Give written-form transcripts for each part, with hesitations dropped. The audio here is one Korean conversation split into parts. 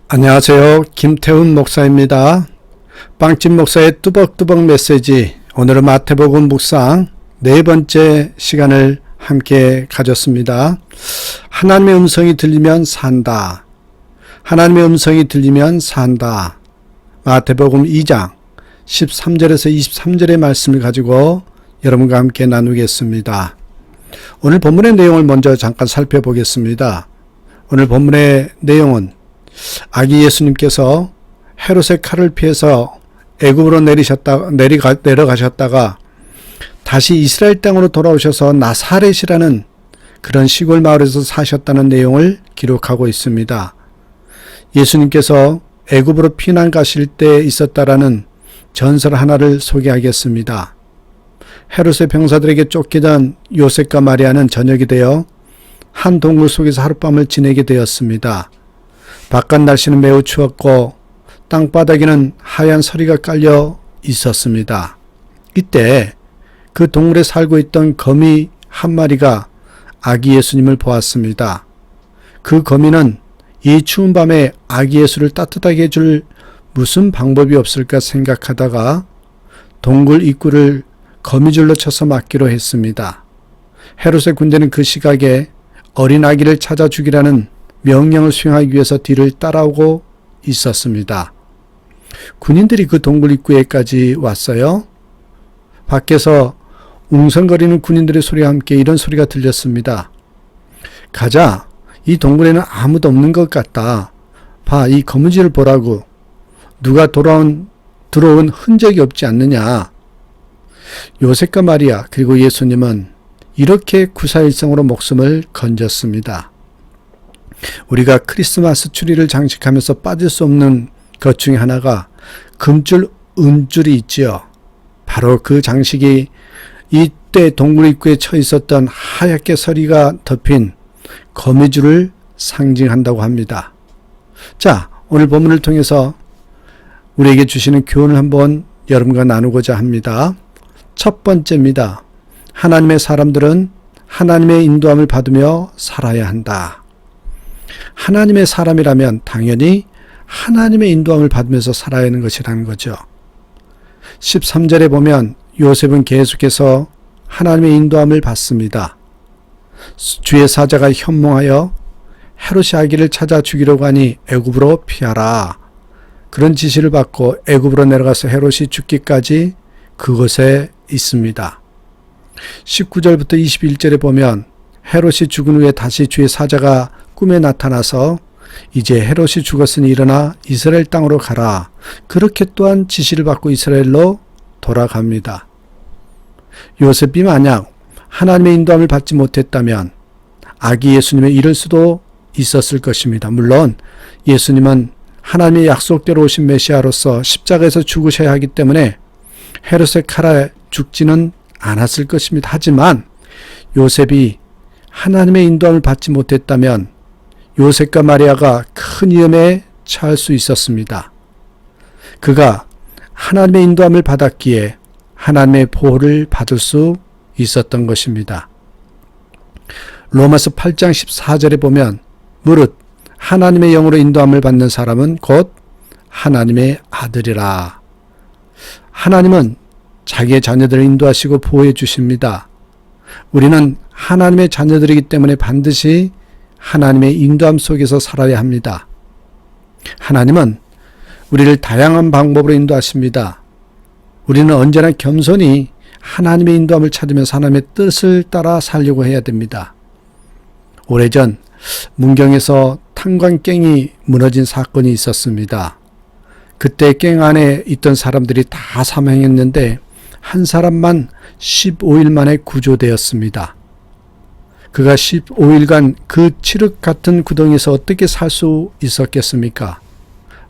안녕하세요. 김태훈 목사입니다. 빵집 목사의 뚜벅뚜벅 메시지, 오늘은 마태복음 묵상 네 번째 시간을 함께 가졌습니다. 하나님의 음성이 들리면 산다. 하나님의 음성이 들리면 산다. 마태복음 2장 13절에서 23절의 말씀을 가지고 여러분과 함께 나누겠습니다. 오늘 본문의 내용을 먼저 잠깐 살펴보겠습니다. 오늘 본문의 내용은 아기 예수님께서 헤롯의 칼을 피해서 애굽으로 내려가셨다가 다시 이스라엘 땅으로 돌아오셔서 나사렛이라는 그런 시골 마을에서 사셨다는 내용을 기록하고 있습니다. 예수님께서 애굽으로 피난 가실 때 있었다라는 전설 하나를 소개하겠습니다. 헤롯의 병사들에게 쫓기던 요셉과 마리아는 저녁이 되어 한 동굴 속에서 하룻밤을 지내게 되었습니다. 바깥 날씨는 매우 추웠고 땅바닥에는 하얀 서리가 깔려 있었습니다. 이때 그 동굴에 살고 있던 거미 한 마리가 아기 예수님을 보았습니다. 그 거미는 이 추운 밤에 아기 예수를 따뜻하게 해줄 무슨 방법이 없을까 생각하다가 동굴 입구를 거미줄로 쳐서 막기로 했습니다. 헤롯의 군대는 그 시각에 어린 아기를 찾아 죽이라는 명령을 수행하기 위해서 뒤를 따라오고 있었습니다. 군인들이 그 동굴 입구에까지 왔어요. 밖에서 웅성거리는 군인들의 소리와 함께 이런 소리가 들렸습니다. 가자. 이 동굴에는 아무도 없는 것 같다. 봐, 이 거미줄을 보라고. 누가 들어온 흔적이 없지 않느냐. 요셉과 마리아 그리고 예수님은 이렇게 구사일성으로 목숨을 건졌습니다. 우리가 크리스마스 추리를 장식하면서 빠질 수 없는 것 중에 하나가 금줄, 은줄이 있지요. 바로 그 장식이 이때 동굴 입구에 처 있었던 하얗게 서리가 덮인 거미줄을 상징한다고 합니다. 자, 오늘 본문을 통해서 우리에게 주시는 교훈을 한번 여러분과 나누고자 합니다. 첫 번째입니다. 하나님의 사람들은 하나님의 인도함을 받으며 살아야 한다. 하나님의 사람이라면 당연히 하나님의 인도함을 받으면서 살아야 하는 것이라는 거죠. 13절에 보면 요셉은 계속해서 하나님의 인도함을 받습니다. 주의 사자가 현몽하여 헤롯이 아기를 찾아 죽이려고 하니 애굽으로 피하라. 그런 지시를 받고 애굽으로 내려가서 헤롯이 죽기까지 그곳에 있습니다. 19절부터 21절에 보면 헤롯이 죽은 후에 다시 주의 사자가 꿈에 나타나서 이제 헤롯이 죽었으니 일어나 이스라엘 땅으로 가라. 그렇게 또한 지시를 받고 이스라엘로 돌아갑니다. 요셉이 만약 하나님의 인도함을 받지 못했다면 아기 예수님의 이럴 수도 있었을 것입니다. 물론 예수님은 하나님의 약속대로 오신 메시아로서 십자가에서 죽으셔야 하기 때문에 헤롯의 칼에 죽지는 않았을 것입니다. 하지만 요셉이 하나님의 인도함을 받지 못했다면 요셉과 마리아가 큰 위험에 처할 수 있었습니다. 그가 하나님의 인도함을 받았기에 하나님의 보호를 받을 수 있었던 것입니다. 로마서 8장 14절에 보면 무릇 하나님의 영으로 인도함을 받는 사람은 곧 하나님의 아들이라. 하나님은 자기의 자녀들을 인도하시고 보호해 주십니다. 우리는 하나님의 자녀들이기 때문에 반드시 하나님의 인도함 속에서 살아야 합니다. 하나님은 우리를 다양한 방법으로 인도하십니다. 우리는 언제나 겸손히 하나님의 인도함을 찾으면서 하나님의 뜻을 따라 살려고 해야 됩니다. 오래전 문경에서 탄광갱이 무너진 사건이 있었습니다. 그때 갱 안에 있던 사람들이 다 사망했는데 한 사람만 15일 만에 구조되었습니다. 그가 15일간 그 칠흑 같은 구덩이에서 어떻게 살 수 있었겠습니까?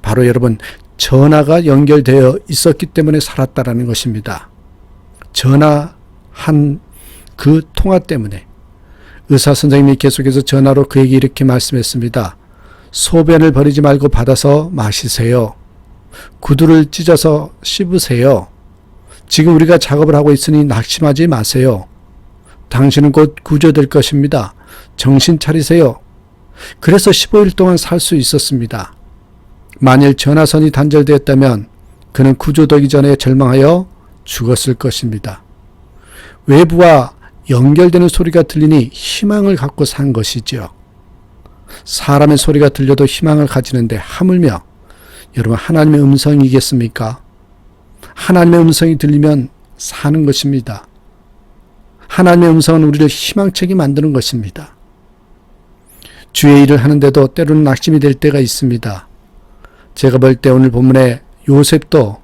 바로 여러분, 전화가 연결되어 있었기 때문에 살았다라는 것입니다. 전화한 그 통화 때문에 의사 선생님이 계속해서 전화로 그에게 이렇게 말씀했습니다. 소변을 버리지 말고 받아서 마시세요. 구두를 찢어서 씹으세요. 지금 우리가 작업을 하고 있으니 낙심하지 마세요. 당신은 곧 구조될 것입니다. 정신 차리세요. 그래서 15일 동안 살 수 있었습니다. 만일 전화선이 단절되었다면 그는 구조되기 전에 절망하여 죽었을 것입니다. 외부와 연결되는 소리가 들리니 희망을 갖고 산 것이죠. 사람의 소리가 들려도 희망을 가지는데 하물며 여러분 하나님의 음성이겠습니까? 하나님의 음성이 들리면 사는 것입니다. 하나님의 음성은 우리를 희망차게 만드는 것입니다. 주의 일을 하는데도 때로는 낙심이 될 때가 있습니다. 제가 볼 때 오늘 본문에 요셉도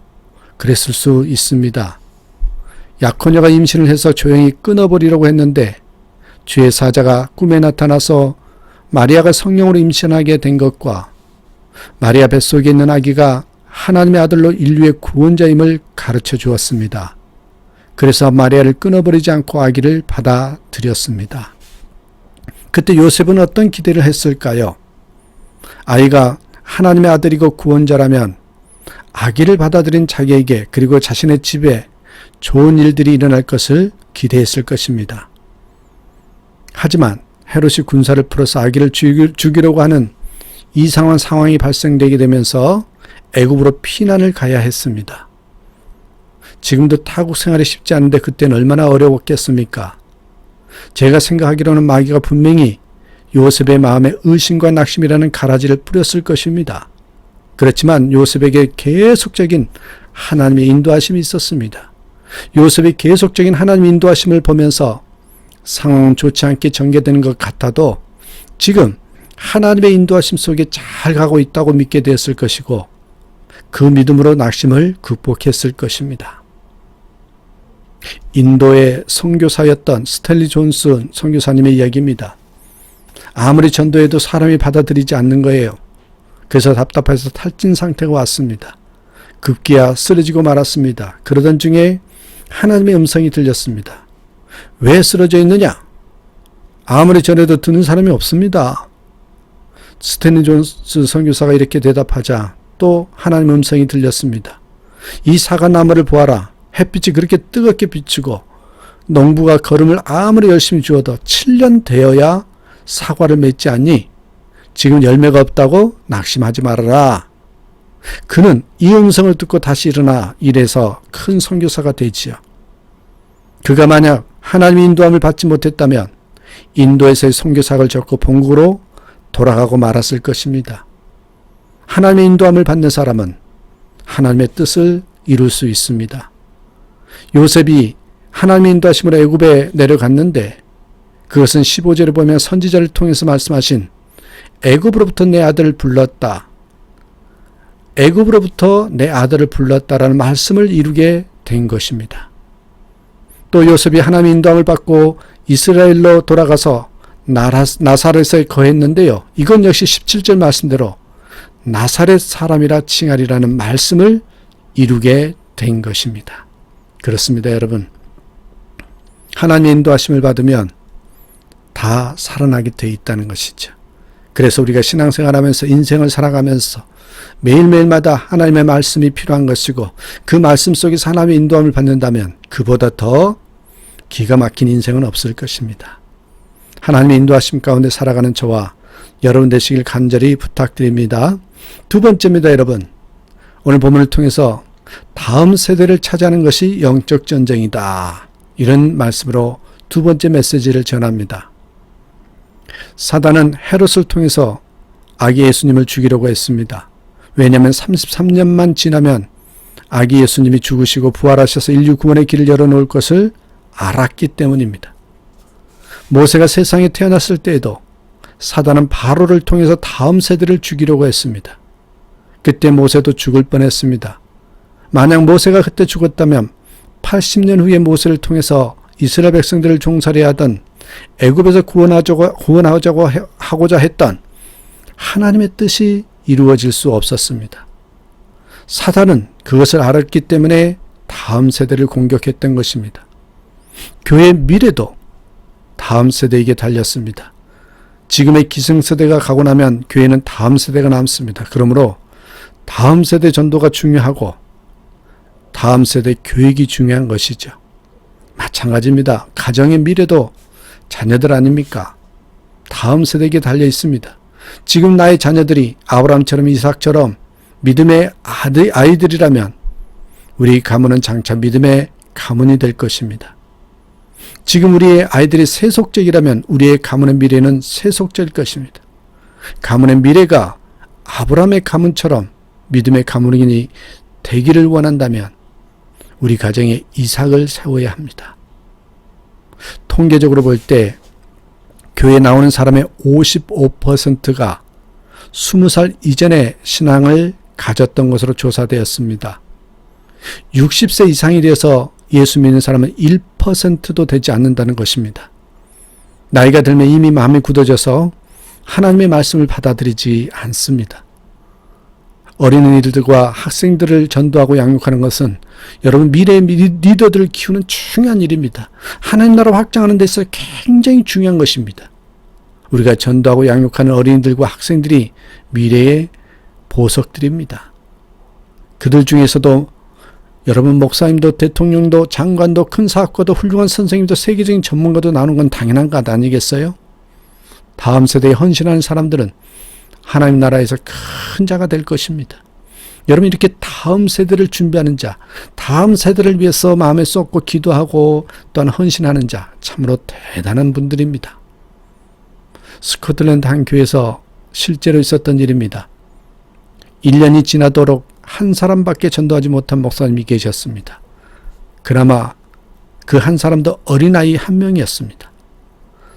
그랬을 수 있습니다. 약혼녀가 임신을 해서 조용히 끊어버리려고 했는데 주의 사자가 꿈에 나타나서 마리아가 성령으로 임신하게 된 것과 마리아 뱃속에 있는 아기가 하나님의 아들로 인류의 구원자임을 가르쳐 주었습니다. 그래서 마리아를 끊어버리지 않고 아기를 받아들였습니다. 그때 요셉은 어떤 기대를 했을까요? 아이가 하나님의 아들이고 구원자라면 아기를 받아들인 자기에게 그리고 자신의 집에 좋은 일들이 일어날 것을 기대했을 것입니다. 하지만 헤롯이 군사를 풀어서 아기를 죽이려고 하는 이상한 상황이 발생되게 되면서 애굽으로 피난을 가야 했습니다. 지금도 타국 생활이 쉽지 않은데 그때는 얼마나 어려웠겠습니까? 제가 생각하기로는 마귀가 분명히 요셉의 마음에 의심과 낙심이라는 가라지를 뿌렸을 것입니다. 그렇지만 요셉에게 계속적인 하나님의 인도하심이 있었습니다. 요셉이 계속적인 하나님의 인도하심을 보면서 상황은 좋지 않게 전개되는 것 같아도 지금 하나님의 인도하심 속에 잘 가고 있다고 믿게 되었을 것이고 그 믿음으로 낙심을 극복했을 것입니다. 인도의 선교사였던 스탠리 존슨 선교사님의 이야기입니다. 아무리 전도해도 사람이 받아들이지 않는 거예요. 그래서 답답해서 탈진 상태가 왔습니다. 급기야 쓰러지고 말았습니다. 그러던 중에 하나님의 음성이 들렸습니다. 왜 쓰러져 있느냐? 아무리 전해도 듣는 사람이 없습니다. 스탠리 존슨 선교사가 이렇게 대답하자 또 하나님의 음성이 들렸습니다. 이 사과나무를 보아라. 햇빛이 그렇게 뜨겁게 비추고 농부가 거름을 아무리 열심히 주어도 7년 되어야 사과를 맺지 않니? 지금 열매가 없다고 낙심하지 말아라. 그는 이 음성을 듣고 다시 일어나 일해서 큰 선교사가 되지요. 그가 만약 하나님의 인도함을 받지 못했다면 인도에서의 선교사를 접고 본국으로 돌아가고 말았을 것입니다. 하나님의 인도함을 받는 사람은 하나님의 뜻을 이룰 수 있습니다. 요셉이 하나님의 인도하심으로 애굽에 내려갔는데 그것은 15절에 보면 선지자를 통해서 말씀하신 애굽으로부터 내 아들을 불렀다. 애굽으로부터 내 아들을 불렀다라는 말씀을 이루게 된 것입니다. 또 요셉이 하나님의 인도함을 받고 이스라엘로 돌아가서 나사렛에 거했는데요. 이건 역시 17절 말씀대로 나사렛 사람이라 칭하리라는 말씀을 이루게 된 것입니다. 그렇습니다, 여러분. 하나님의 인도하심을 받으면 다 살아나게 되어 있다는 것이죠. 그래서 우리가 신앙생활하면서 인생을 살아가면서 매일매일마다 하나님의 말씀이 필요한 것이고 그 말씀 속에서 하나님의 인도함을 받는다면 그보다 더 기가 막힌 인생은 없을 것입니다. 하나님의 인도하심 가운데 살아가는 저와 여러분 되시길 간절히 부탁드립니다. 두 번째입니다, 여러분. 오늘 본문을 통해서 다음 세대를 차지하는 것이 영적 전쟁이다. 이런 말씀으로 두 번째 메시지를 전합니다. 사단은 헤롯을 통해서 아기 예수님을 죽이려고 했습니다. 왜냐하면 33년만 지나면 아기 예수님이 죽으시고 부활하셔서 인류 구원의 길을 열어놓을 것을 알았기 때문입니다. 모세가 세상에 태어났을 때에도 사단은 바로를 통해서 다음 세대를 죽이려고 했습니다. 그때 모세도 죽을 뻔했습니다. 만약 모세가 그때 죽었다면 80년 후에 모세를 통해서 이스라엘 백성들을 종살이 하던 애굽에서 구원하고자 했던 하나님의 뜻이 이루어질 수 없었습니다. 사단은 그것을 알았기 때문에 다음 세대를 공격했던 것입니다. 교회의 미래도 다음 세대에게 달렸습니다. 지금의 기성세대가 가고 나면 교회는 다음 세대가 남습니다. 그러므로 다음 세대 전도가 중요하고 다음 세대 교육이 중요한 것이죠. 마찬가지입니다. 가정의 미래도 자녀들 아닙니까? 다음 세대에게 달려 있습니다. 지금 나의 자녀들이 아브라함처럼 이삭처럼 믿음의 아이들이라면 우리 가문은 장차 믿음의 가문이 될 것입니다. 지금 우리의 아이들이 세속적이라면 우리의 가문의 미래는 세속적일 것입니다. 가문의 미래가 아브라함의 가문처럼 믿음의 가문이 되기를 원한다면 우리 가정에 이삭을 세워야 합니다. 통계적으로 볼 때 교회에 나오는 사람의 55%가 20살 이전에 신앙을 가졌던 것으로 조사되었습니다. 60세 이상이 돼서 예수 믿는 사람은 1%도 되지 않는다는 것입니다. 나이가 들면 이미 마음이 굳어져서 하나님의 말씀을 받아들이지 않습니다. 어린이들과 학생들을 전도하고 양육하는 것은 여러분 미래의 리더들을 키우는 중요한 일입니다. 하나님 나라 확장하는 데 있어서 굉장히 중요한 것입니다. 우리가 전도하고 양육하는 어린이들과 학생들이 미래의 보석들입니다. 그들 중에서도 여러분 목사님도 대통령도 장관도 큰 사학과도 훌륭한 선생님도 세계적인 전문가도 나오는 건 당연한 것 아니겠어요? 다음 세대에 헌신하는 사람들은 하나님 나라에서 큰 자가 될 것입니다. 여러분 이렇게 다음 세대를 준비하는 자, 다음 세대를 위해서 마음에 쏟고 기도하고 또한 헌신하는 자, 참으로 대단한 분들입니다. 스코틀랜드 한 교회에서 실제로 있었던 일입니다. 1년이 지나도록 한 사람밖에 전도하지 못한 목사님이 계셨습니다. 그나마 그 한 사람도 어린아이 한 명이었습니다.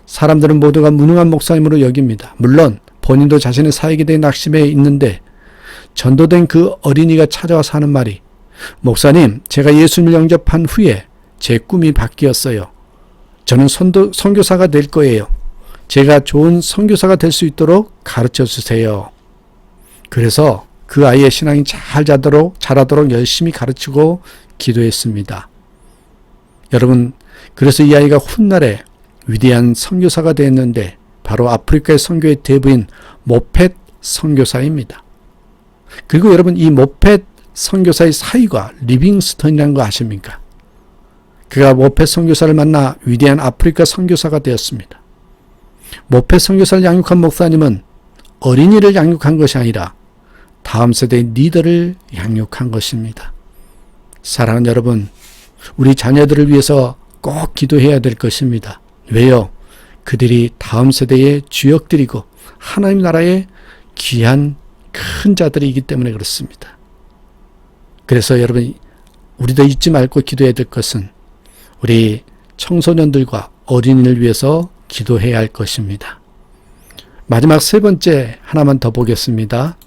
사람들은 모두가 무능한 목사님으로 여깁니다. 물론 본인도 자신의 사역에 대해 낙심해 있는데 전도된 그 어린이가 찾아와서 하는 말이 목사님, 제가 예수님을 영접한 후에 제 꿈이 바뀌었어요. 저는 선교사가 될 거예요. 제가 좋은 선교사가 될 수 있도록 가르쳐 주세요. 그래서 그 아이의 신앙이 잘 자라도록 열심히 가르치고 기도했습니다. 여러분, 그래서 이 아이가 훗날에 위대한 선교사가 되었는데 바로 아프리카의 선교의 대부인 모펫 선교사입니다. 그리고 여러분 이 모펫 선교사의 사위가 리빙스턴이라는 거 아십니까? 그가 모펫 선교사를 만나 위대한 아프리카 선교사가 되었습니다. 모펫 선교사를 양육한 목사님은 어린이를 양육한 것이 아니라 다음 세대의 리더를 양육한 것입니다. 사랑하는 여러분, 우리 자녀들을 위해서 꼭 기도해야 될 것입니다. 왜요? 그들이 다음 세대의 주역들이고 하나님 나라의 귀한 큰 자들이기 때문에 그렇습니다. 그래서 여러분 우리도 잊지 말고 기도해야 될 것은 우리 청소년들과 어린이를 위해서 기도해야 할 것입니다. 마지막 세 번째 하나만 더 보겠습니다.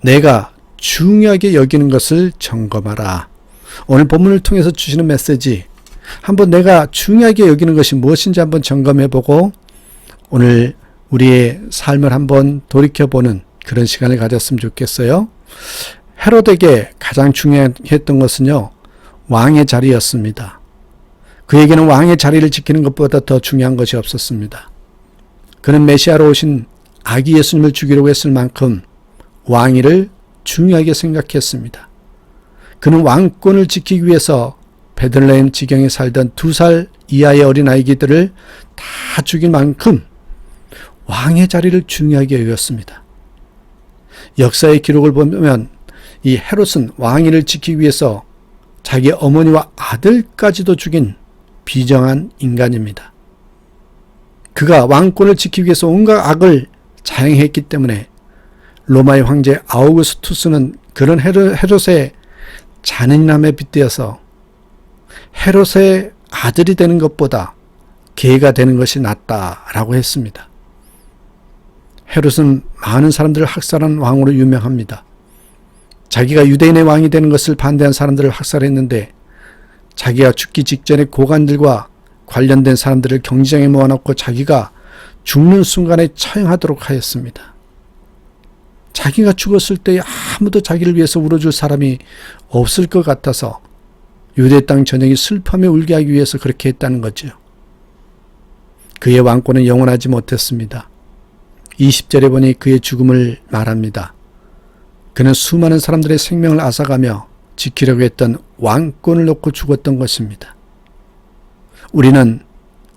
내가 중요하게 여기는 것을 점검하라. 오늘 본문을 통해서 주시는 메시지, 한번 내가 중요하게 여기는 것이 무엇인지 한번 점검해보고 오늘 우리의 삶을 한번 돌이켜보는 그런 시간을 가졌으면 좋겠어요. 헤롯에게 가장 중요했던 것은요, 왕의 자리였습니다. 그에게는 왕의 자리를 지키는 것보다 더 중요한 것이 없었습니다. 그는 메시아로 오신 아기 예수님을 죽이려고 했을 만큼 왕위를 중요하게 생각했습니다. 그는 왕권을 지키기 위해서 베들레헴 지경에 살던 2살 이하의 어린아이들을 다 죽인 만큼 왕의 자리를 중요하게 여겼습니다. 역사의 기록을 보면 이 헤롯은 왕위를 지키기 위해서 자기 어머니와 아들까지도 죽인 비정한 인간입니다. 그가 왕권을 지키기 위해서 온갖 악을 자행했기 때문에 로마의 황제 아우구스투스는 그런 헤롯의 잔인함에 빗대어서 헤롯의 아들이 되는 것보다 개가 되는 것이 낫다라고 했습니다. 헤롯은 많은 사람들을 학살한 왕으로 유명합니다. 자기가 유대인의 왕이 되는 것을 반대한 사람들을 학살했는데 자기가 죽기 직전에 고관들과 관련된 사람들을 경기장에 모아놓고 자기가 죽는 순간에 처형하도록 하였습니다. 자기가 죽었을 때 아무도 자기를 위해서 울어줄 사람이 없을 것 같아서 유대 땅 전역이 슬퍼하며 울게 하기 위해서 그렇게 했다는 거죠. 그의 왕권은 영원하지 못했습니다. 20절에 보니 그의 죽음을 말합니다. 그는 수많은 사람들의 생명을 앗아가며 지키려고 했던 왕권을 놓고 죽었던 것입니다. 우리는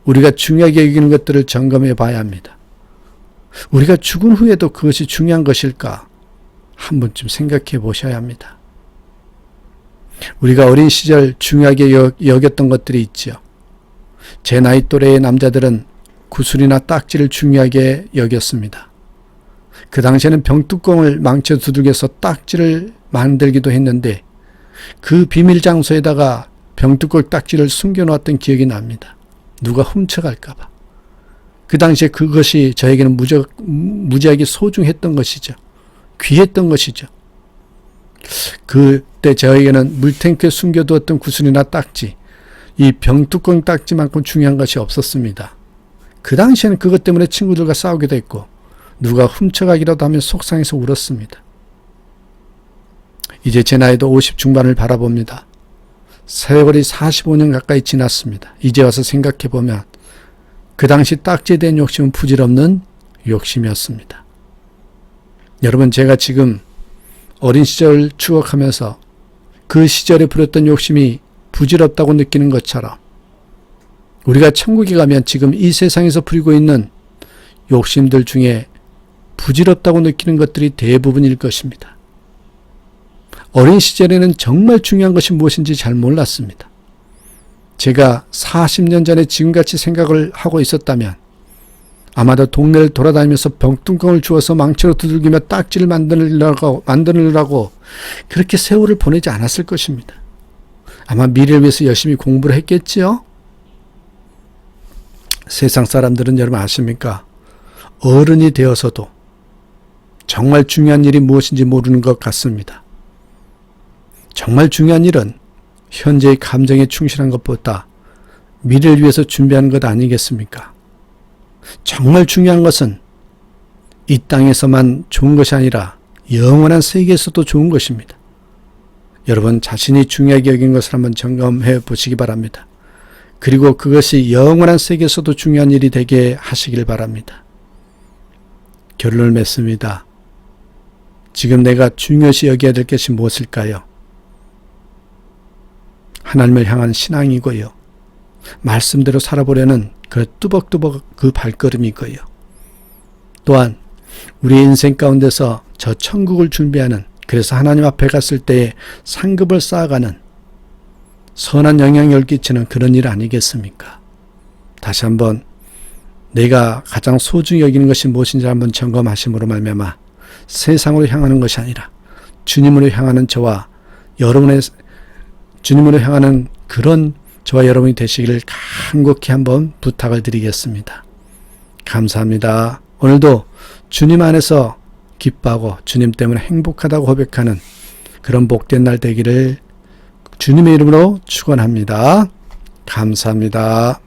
우리가 중요하게 여기는 것들을 점검해 봐야 합니다. 우리가 죽은 후에도 그것이 중요한 것일까? 한 번쯤 생각해 보셔야 합니다. 우리가 어린 시절 중요하게 여겼던 것들이 있지요. 제 나이 또래의 남자들은 구슬이나 딱지를 중요하게 여겼습니다. 그 당시에는 병뚜껑을 망쳐 두들겨서 딱지를 만들기도 했는데 그 비밀 장소에다가 병뚜껑 딱지를 숨겨놓았던 기억이 납니다. 누가 훔쳐갈까봐. 그 당시에 그것이 저에게는 무지하게 소중했던 것이죠. 귀했던 것이죠. 그때 저에게는 물탱크에 숨겨두었던 구슬이나 딱지, 이 병뚜껑 딱지만큼 중요한 것이 없었습니다. 그 당시에는 그것 때문에 친구들과 싸우기도 했고 누가 훔쳐가기라도 하면 속상해서 울었습니다. 이제 제 나이도 50 중반을 바라봅니다. 세월이 45년 가까이 지났습니다. 이제 와서 생각해보면 그 당시 딱지에 대한 욕심은 부질없는 욕심이었습니다. 여러분, 제가 지금 어린 시절 추억하면서 그 시절에 부렸던 욕심이 부질없다고 느끼는 것처럼 우리가 천국에 가면 지금 이 세상에서 부리고 있는 욕심들 중에 부질없다고 느끼는 것들이 대부분일 것입니다. 어린 시절에는 정말 중요한 것이 무엇인지 잘 몰랐습니다. 제가 40년 전에 지금같이 생각을 하고 있었다면 아마도 동네를 돌아다니면서 병뚜껑을 주워서 망치로 두들기며 딱지를 만드느라고 그렇게 세월을 보내지 않았을 것입니다. 아마 미래를 위해서 열심히 공부를 했겠지요? 세상 사람들은 여러분 아십니까? 어른이 되어서도 정말 중요한 일이 무엇인지 모르는 것 같습니다. 정말 중요한 일은 현재의 감정에 충실한 것보다 미래를 위해서 준비하는 것 아니겠습니까? 정말 중요한 것은 이 땅에서만 좋은 것이 아니라 영원한 세계에서도 좋은 것입니다. 여러분 자신이 중요하게 여긴 것을 한번 점검해 보시기 바랍니다. 그리고 그것이 영원한 세계에서도 중요한 일이 되게 하시길 바랍니다. 결론을 맺습니다. 지금 내가 중요시 여겨야 될 것이 무엇일까요? 하나님을 향한 신앙이고요. 말씀대로 살아보려는 그 뚜벅뚜벅 그 발걸음이고요. 또한 우리 인생 가운데서 저 천국을 준비하는, 그래서 하나님 앞에 갔을 때에 상급을 쌓아가는 선한 영향력을 끼치는 그런 일 아니겠습니까? 다시 한번 내가 가장 소중히 여기는 것이 무엇인지 한번 점검하심으로 말미암아 세상으로 향하는 것이 아니라 주님으로 향하는 저와 여러분의 주님으로 향하는 그런 저와 여러분이 되시기를 간곡히 한번 부탁을 드리겠습니다. 감사합니다. 오늘도 주님 안에서 기뻐하고 주님 때문에 행복하다고 고백하는 그런 복된 날 되기를 주님의 이름으로 축원합니다. 감사합니다.